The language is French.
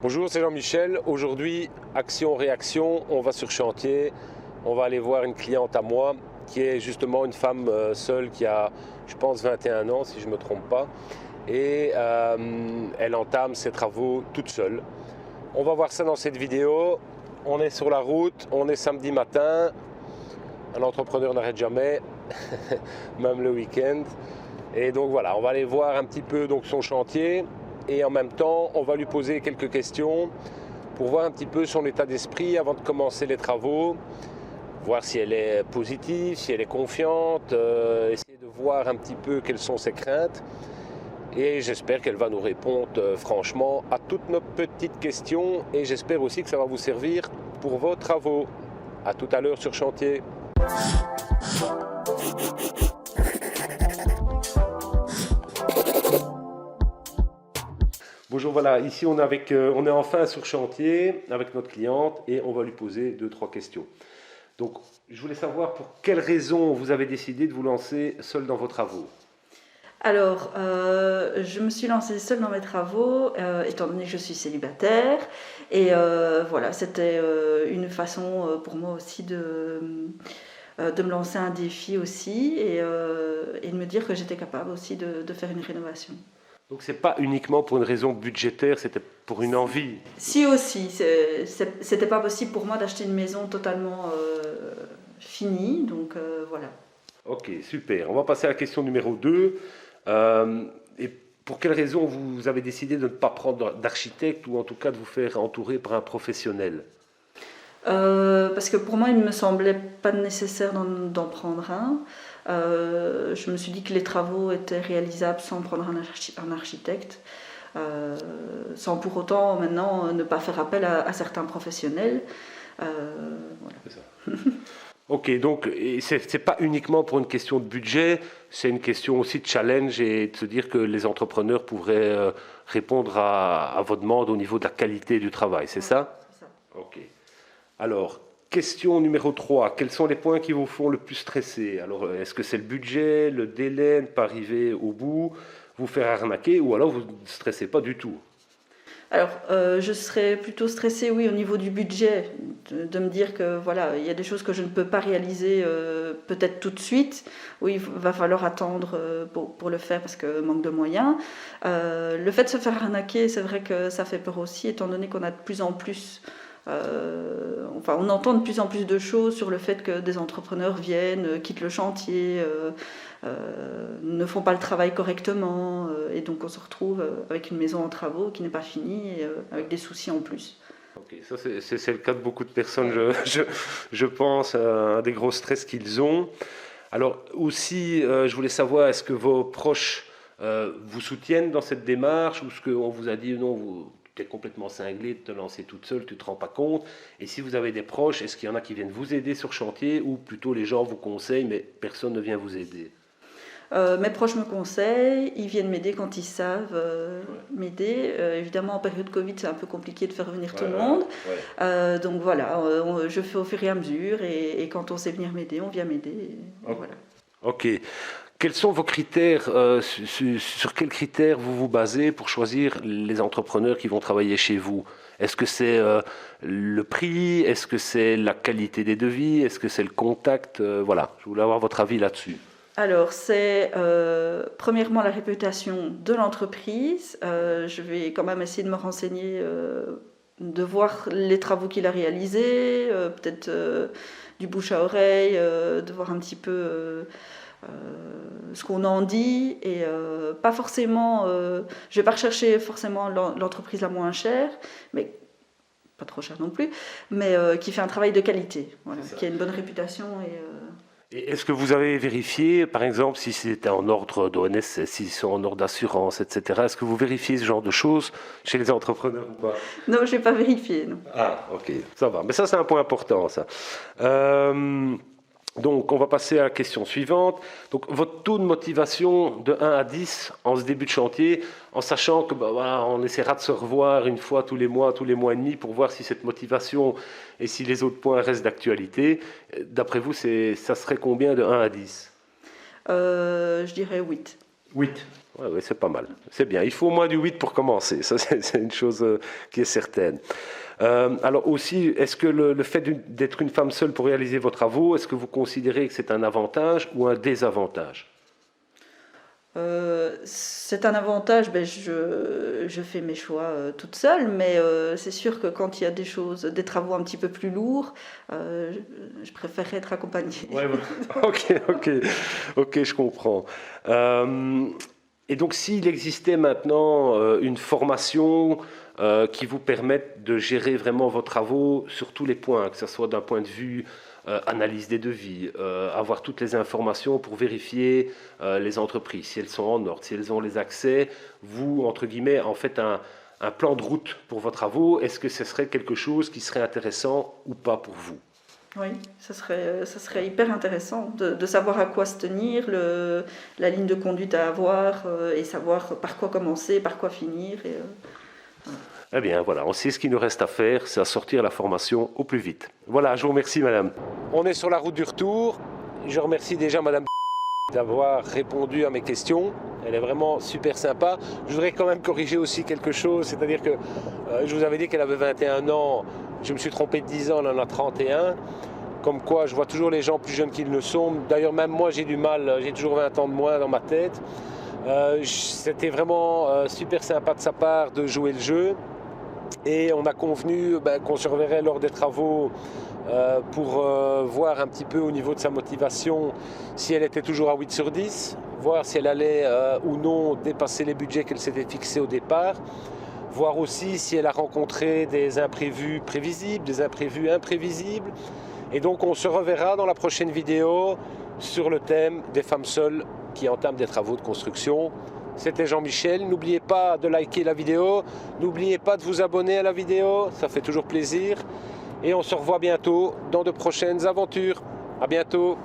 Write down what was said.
Bonjour, c'est Jean-Michel. Aujourd'hui, action-réaction, on va sur chantier. On va aller voir une cliente à moi qui est justement une femme seule qui a, je pense, 21 ans si je ne me trompe pas. Et elle entame ses travaux toute seule. On va voir ça dans cette vidéo. On est sur la route, on est samedi matin. Un entrepreneur n'arrête jamais, même le week-end. Et donc voilà, on va aller voir un petit peu donc, son chantier. Et en même temps, on va lui poser quelques questions pour voir un petit peu son état d'esprit avant de commencer les travaux, voir si elle est positive, si elle est confiante, essayer de voir un petit peu quelles sont ses craintes. Et j'espère qu'elle va nous répondre franchement à toutes nos petites questions et j'espère aussi que ça va vous servir pour vos travaux. À tout à l'heure sur chantier. Bonjour, voilà, ici on est enfin sur chantier avec notre cliente et on va lui poser 2-3 questions. Donc, je voulais savoir pour quelles raisons vous avez décidé de vous lancer seul dans vos travaux. Alors, je me suis lancée seule dans mes travaux, étant donné que je suis célibataire. Et voilà, c'était une façon pour moi aussi de me lancer un défi aussi et de me dire que j'étais capable aussi de faire une rénovation. Donc, c'est pas uniquement pour une raison budgétaire, c'était pour une envie. Si aussi, c'était pas possible pour moi d'acheter une maison totalement finie, donc voilà. Ok, super. On va passer à la question numéro 2. Et pour quelles raisons vous avez décidé de ne pas prendre d'architecte ou en tout cas de vous faire entourer par un professionnel? Parce que pour moi, il ne me semblait pas nécessaire d'en prendre un. Je me suis dit que les travaux étaient réalisables sans prendre un architecte, sans pour autant maintenant ne pas faire appel à certains professionnels. Voilà. C'est ça. Ok, donc c'est pas uniquement pour une question de budget, c'est une question aussi de challenge et de se dire que les entrepreneurs pourraient répondre à vos demandes au niveau de la qualité du travail, c'est ça? C'est ça. Ok. Alors, question numéro 3. Quels sont les points qui vous font le plus stresser? Alors, est-ce que c'est le budget, le délai, ne pas arriver au bout, vous faire arnaquer, ou alors vous ne stressez pas du tout? Alors, je serais plutôt stressée, oui, au niveau du budget, de me dire que voilà, il y a des choses que je ne peux pas réaliser peut-être tout de suite, où il va falloir attendre pour le faire parce que manque de moyens. Le fait de se faire arnaquer, c'est vrai que ça fait peur aussi, étant donné qu'on a de plus en plus enfin, on entend de plus en plus de choses sur le fait que des entrepreneurs viennent, quittent le chantier, ne font pas le travail correctement, et donc on se retrouve avec une maison en travaux qui n'est pas finie, et avec des soucis en plus. Ok, ça c'est le cas de beaucoup de personnes, je pense, un des gros stress qu'ils ont. Alors aussi, je voulais savoir, est-ce que vos proches vous soutiennent dans cette démarche ou est-ce qu'on vous a dit non, tu es complètement cinglé de te lancer toute seule, tu ne te rends pas compte? Et si vous avez des proches, est-ce qu'il y en a qui viennent vous aider sur chantier ou plutôt les gens vous conseillent mais personne ne vient vous aider? Mes proches me conseillent, ils viennent m'aider quand ils savent m'aider. Évidemment, en période Covid, c'est un peu compliqué de faire venir tout le monde. Donc voilà, je fais au fur et à mesure et quand on sait venir m'aider, on vient m'aider. Voilà. Ok. Quels sont vos critères, sur quels critères vous vous basez pour choisir les entrepreneurs qui vont travailler chez vous? Est-ce que c'est le prix? Est-ce que c'est la qualité des devis? Est-ce que c'est le contact? Voilà, je voulais avoir votre avis là-dessus. Alors, c'est premièrement la réputation de l'entreprise. Je vais quand même essayer de me renseigner, de voir les travaux qu'il a réalisés, peut-être du bouche à oreille, de voir un petit peu ce qu'on en dit. Et pas forcément, je vais pas rechercher forcément l'entreprise la moins chère, mais pas trop chère non plus, mais qui fait un travail de qualité, voilà, qui a une bonne réputation. Et est-ce que vous avez vérifié, par exemple, si c'était en ordre d'ONS, s'ils sont en ordre d'assurance, etc. Est-ce que vous vérifiez ce genre de choses chez les entrepreneurs ou pas? Non, je n'ai pas vérifié, non. Ah, ok, ça va. Mais ça, c'est un point important, ça. Donc, on va passer à la question suivante. Donc, votre taux de motivation de 1 à 10 en ce début de chantier, en sachant que voilà, on essaiera de se revoir une fois tous les mois et demi pour voir si cette motivation et si les autres points restent d'actualité. D'après vous, ça serait combien de 1 à 10? Je dirais 8. 8. Oui, c'est pas mal. C'est bien. Il faut au moins du 8 pour commencer. Ça, c'est une chose qui est certaine. Alors aussi, est-ce que le fait d'être une femme seule pour réaliser vos travaux, est-ce que vous considérez que c'est un avantage ou un désavantage ? C'est un avantage, je fais mes choix toute seule, mais c'est sûr que quand il y a des travaux un petit peu plus lourds, je préférerais être accompagnée. Ouais. Ok, je comprends. Et donc, s'il existait maintenant une formation qui vous permette de gérer vraiment vos travaux sur tous les points, que ce soit d'un point de vue analyse des devis, avoir toutes les informations pour vérifier les entreprises, si elles sont en ordre, si elles ont les accès, vous, entre guillemets, en fait un plan de route pour vos travaux, est-ce que ce serait quelque chose qui serait intéressant ou pas pour vous ? Oui, ça serait hyper intéressant de savoir à quoi se tenir, la ligne de conduite à avoir et savoir par quoi commencer, par quoi finir. Voilà. Eh bien, voilà, on sait ce qu'il nous reste à faire, c'est à sortir la formation au plus vite. Voilà, je vous remercie, madame. On est sur la route du retour. Je remercie déjà madame d'avoir répondu à mes questions. Elle est vraiment super sympa. Je voudrais quand même corriger aussi quelque chose, c'est-à-dire que je vous avais dit qu'elle avait 21 ans. Je me suis trompé de 10 ans, elle en a 31. Comme quoi, je vois toujours les gens plus jeunes qu'ils ne sont. D'ailleurs, même moi, j'ai du mal, j'ai toujours 20 ans de moins dans ma tête. C'était vraiment super sympa de sa part de jouer le jeu. Et on a convenu qu'on se reverrait lors des travaux pour voir un petit peu au niveau de sa motivation si elle était toujours à 8 sur 10, voir si elle allait ou non dépasser les budgets qu'elle s'était fixés au départ, voir aussi si elle a rencontré des imprévus prévisibles, des imprévus imprévisibles. Et donc on se reverra dans la prochaine vidéo sur le thème des femmes seules qui entament des travaux de construction. C'était Jean-Michel. N'oubliez pas de liker la vidéo. N'oubliez pas de vous abonner à la vidéo. Ça fait toujours plaisir. Et on se revoit bientôt dans de prochaines aventures. À bientôt.